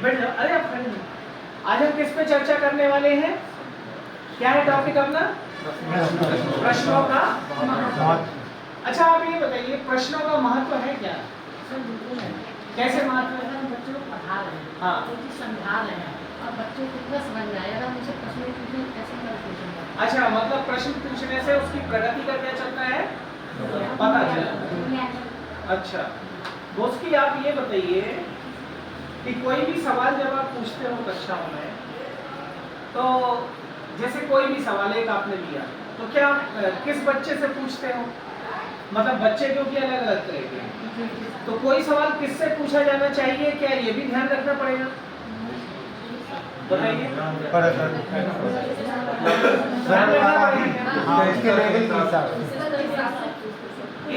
बैठ जाओ। अरे आप खड़े हैं। आज हम किस पे चर्चा करने वाले हैं? क्या है टॉपिक अपना? प्रश्नों का महत्व। अच्छा आप ये बताइए, प्रश्नों का महत्व है क्या? कैसे महत्व है? हम बच्चों को पढ़ा रहे हैं, हाँ। कोई चीज़ समझा रहे हैं और बच्चों को कितना समझ में आएगा, हम उनसे प्रश्न पूछें कैसे पूछेंगे। अच्छा, मतलब प्रश्न पूछने से उसकी प्रगति का क्या चलता है पता चलता है। अच्छा दोस्त की आप ये बताइए कि कोई भी सवाल जब आप पूछते हो कक्षाओं में, तो जैसे कोई भी सवाल एक आपने लिया, तो क्या आप किस बच्चे से पूछते हो? मतलब बच्चे क्योंकि अलग अलग तरह के हैं, तो कोई सवाल किससे पूछा जाना चाहिए, क्या ये भी ध्यान रखना पड़ेगा? बताइए।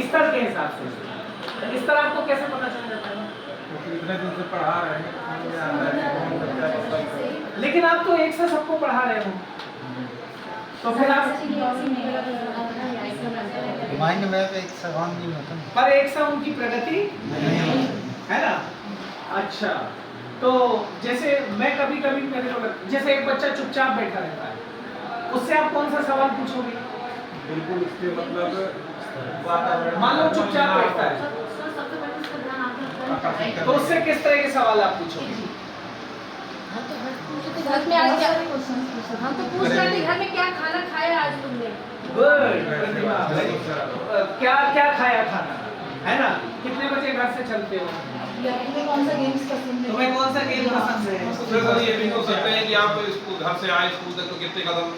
स्तर के हिसाब से। स्तर आपको कैसे पता चल जाता है? इतने दिन से पढ़ा रहे हैं, लेकिन आप तो एक से सबको पढ़ा रहे हो, तो फिर आप माइंड में एक सवाल नहीं होता पर एक सा उनकी प्रगति है ना। अच्छा तो जैसे मैं कभी कभी मेरे को जैसे एक बच्चा चुपचाप बैठा रहता है, उससे आप कौन सा सवाल पूछोगे? बिल्कुल इसके मतलब वातावरण, मान लो चुपचाप बैठता है, सबसे पहले उसका ध्यान आकर्षित तो उससे किस तरह के सवाल आप पूछोगे? घर में आज क्या हम तो पूछ रहे थे घर में क्या खाना खाया आज तुमने। गुड। क्या क्या खाया खाना, है ना? कितने बजे घर से चलते हो? तुम्हें कौन सा गेम्स पसंद है? तुम्हें कौन सा गेम पसंद है? उसमें सर ये भी हो सकता है कि आप स्कूल घर से आए स्कूल तक तो कितने कदम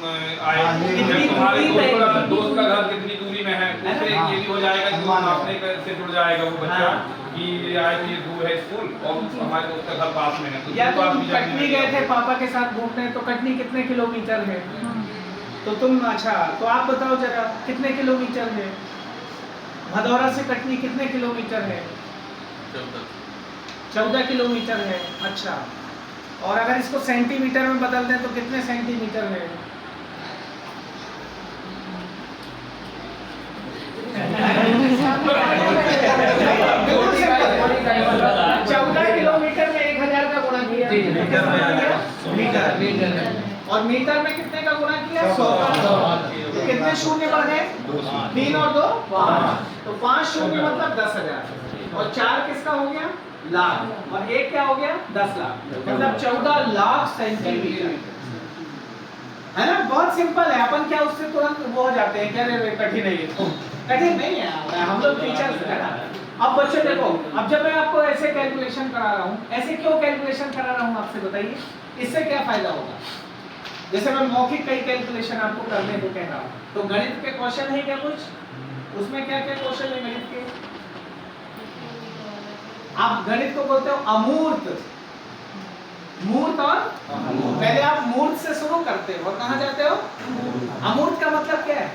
आए, कितनी तुम्हारे दूरी है? दोस्त का घर कितनी दूरी में है, उससे ये भी हो जाएगा कि वो अपने से जुड़ जाएगा वो बच्चा कि आज ये दूर है स्कूल और हमारे दोस्त का घर पास में है, तो या दूर तुम पास भी जाने कटनी में गए थे पापा के साथ घूमने, तो कटनी कितने किलोमीटर है? तो तुम अच्छा तो आप बताओ जरा कितने किलोमीटर है? भदौरा से कटनी कितने किलोमीटर है? 14 किलोमीटर है। अच्छा, और अगर इसको सेंटीमीटर में बदल दें तो कितने सेंटीमीटर है? बिल्कुल सिंपल। 14 किलोमीटर में 1000 का गुणा किया, मीटर। और मीटर में कितने का गुणा किया? 100। तो कितने शून्य बढ़ गए? 3 और 2 5। तो 5 शून्य मतलब 10,000, और 4 किसका हो गया? लाख, और 1 क्या हो गया? 10 लाख, मतलब 14 लाख सेंटीमीटर, है ना? बहुत सिंपल है। अपन क्या उससे तुरंत वो हो जाते हैं, क्या रे कठिन है ये? कठिन नहीं है, हम लोग टीचर्स है ना। अब बच्चों देखो, अब जब मैं आपको ऐसे कैलकुलेशन करा रहा हूँ, ऐसे क्यों कैलकुलेशन करा रहा हूँ आपसे बताइए, इससे क्या फायदा होगा? जैसे मैं मौखिक कई कैलकुलेशन आपको करने को कह रहा हूँ, तो गणित के क्वेश्चन है क्या कुछ? उसमें क्या क्या क्वेश्चन है गणित के? आप गणित को बोलते हो अमूर्त, मूर्त और पहले आप मूर्त से शुरू करते हो और कहाँ जाते हो? अमूर्त का मतलब क्या है?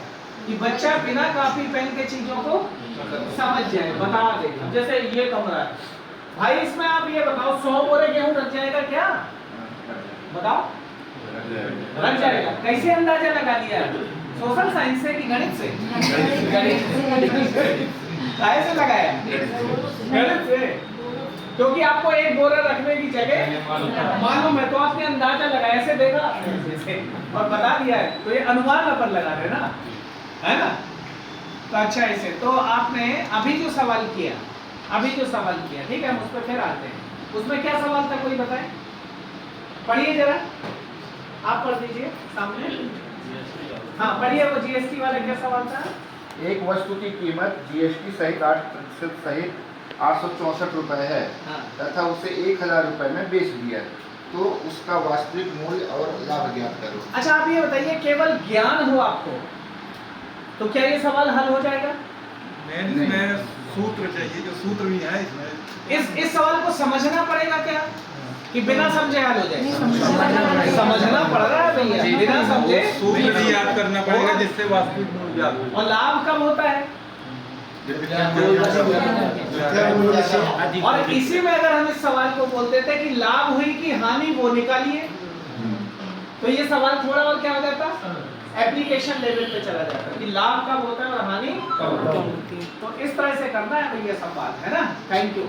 कि बच्चा बिना कॉपी पेन के चीजों को समझ जाए, बता दे। जैसे ये कमरा है भाई, इसमें आप ये बताओ 100 बोरे गेहूं रख जाएगा क्या? बताओ, रख जाएगा। कैसे अंदाजा लगा लिया? सोशल साइंस से कि गणित से? काहे से लगाया? गणित से, क्योंकि आपको एक बोरा रखने की जगह मालूम है, तो आपने अंदाजा लगाया, ऐसे देखा और बता दिया है, तो ये अनुमान अपन लगा रहे ना, है ना? तो अच्छा, ऐसे तो आपने अभी जो सवाल किया, ठीक है, हम उस पर फिर आते हैं। उसमें क्या सवाल था, कोई बताए? पढ़िए जरा, आप पढ़ दीजिए सामने। हाँ पढ़िए, वो जीएसटी वाला क्या सवाल था? एक वस्तु की कीमत जीएसटी सहित 8% सहित 864 रुपए है, हाँ। तथा उसे 1000 रुपए में बेच दिया, तो उसका वास्तविक मूल्य और लाभ ज्ञात करो। अच्छा आप ये बताइए, केवल ज्ञान हो आपको तो क्या ये सवाल हल हो जाएगा? इसमें सूत्र चाहिए, जो सूत्र भी है इसमें। इस सवाल को समझना पड़ेगा क्या, कि बिना समझे हल हो जाएगा? समझना पड़ रहा है भैया, बिना समझे सूत्र भी याद करना पड़ेगा जिससे वास्तविक मूल्य याद हो। और लाभ कब होता है? और इसी में अगर हम इस सवाल को बोलते थे कि लाभ हुई कि हानि, वो निकालिए, तो ये सवाल थोड़ा और क्या हो जाता? एप्लीकेशन लेवल पे चला जाता कि लाभ कब होता है और हानि कब होता है। तो इस तरह से करना है भैया सब बात, है ना? Thank you.